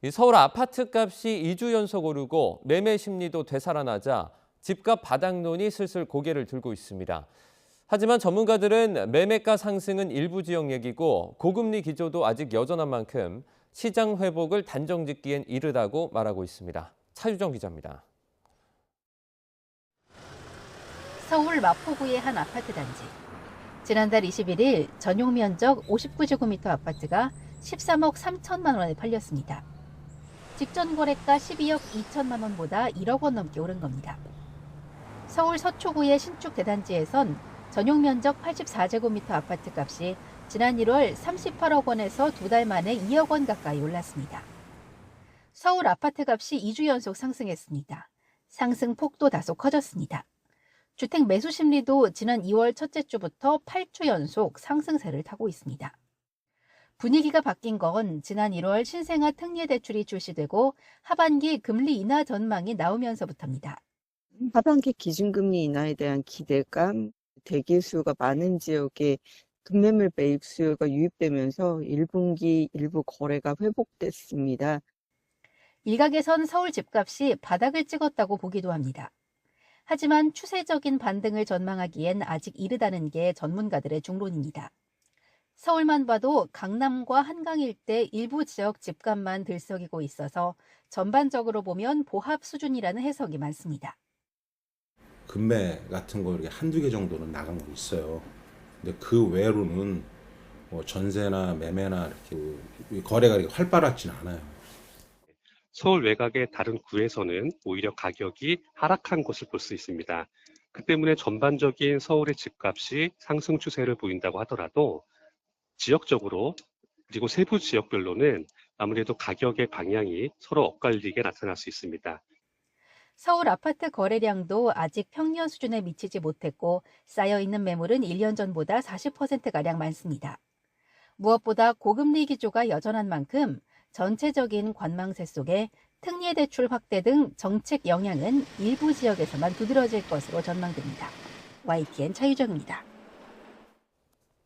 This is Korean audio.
이 서울 아파트 값이 2주 연속 오르고 매매 심리도 되살아나자 집값 바닥론이 슬슬 고개를 들고 있습니다. 하지만 전문가들은 매매가 상승은 일부 지역 얘기고 고금리 기조도 아직 여전한 만큼 시장 회복을 단정짓기엔 이르다고 말하고 있습니다. 차유정 기자입니다. 서울 마포구의 한 아파트 단지. 지난달 21일 전용 면적 59제곱미터 아파트가 13억 3천만 원에 팔렸습니다. 직전 거래가 12억 2천만 원보다 1억 원 넘게 오른 겁니다. 서울 서초구의 신축 대단지에선 전용 면적 84제곱미터 아파트 값이 지난 1월 38억 원에서 2달 만에 2억 원 가까이 올랐습니다. 서울 아파트 값이 2주 연속 상승했습니다. 상승 폭도 다소 커졌습니다. 주택 매수 심리도 지난 2월 첫째 주부터 8주 연속 상승세를 타고 있습니다. 분위기가 바뀐 건 지난 1월 신생아 특례 대출이 출시되고 하반기 금리 인하 전망이 나오면서부터입니다. 하반기 기준금리 인하에 대한 기대감, 대기 수요가 많은 지역에 급매물 매입 수요가 유입되면서 1분기 일부 거래가 회복됐습니다. 일각에선 서울 집값이 바닥을 찍었다고 보기도 합니다. 하지만 추세적인 반등을 전망하기엔 아직 이르다는 게 전문가들의 중론입니다. 서울만 봐도 강남과 한강 일대 일부 지역 집값만 들썩이고 있어서 전반적으로 보면 보합 수준이라는 해석이 많습니다. 금매 같은 거 이렇게 한두 개 정도는 나간 거 있어요. 근데 그 외로는 뭐 전세나 매매나 이렇게 거래가 이렇게 활발하지는 않아요. 서울 외곽의 다른 구에서는 오히려 가격이 하락한 것을 볼 수 있습니다. 그 때문에 전반적인 서울의 집값이 상승 추세를 보인다고 하더라도 지역적으로 그리고 세부 지역별로는 아무래도 가격의 방향이 서로 엇갈리게 나타날 수 있습니다. 서울 아파트 거래량도 아직 평년 수준에 미치지 못했고 쌓여있는 매물은 1년 전보다 40%가량 많습니다. 무엇보다 고금리 기조가 여전한 만큼 전체적인 관망세 속에 특례 대출 확대 등 정책 영향은 일부 지역에서만 두드러질 것으로 전망됩니다. YTN 차유정입니다.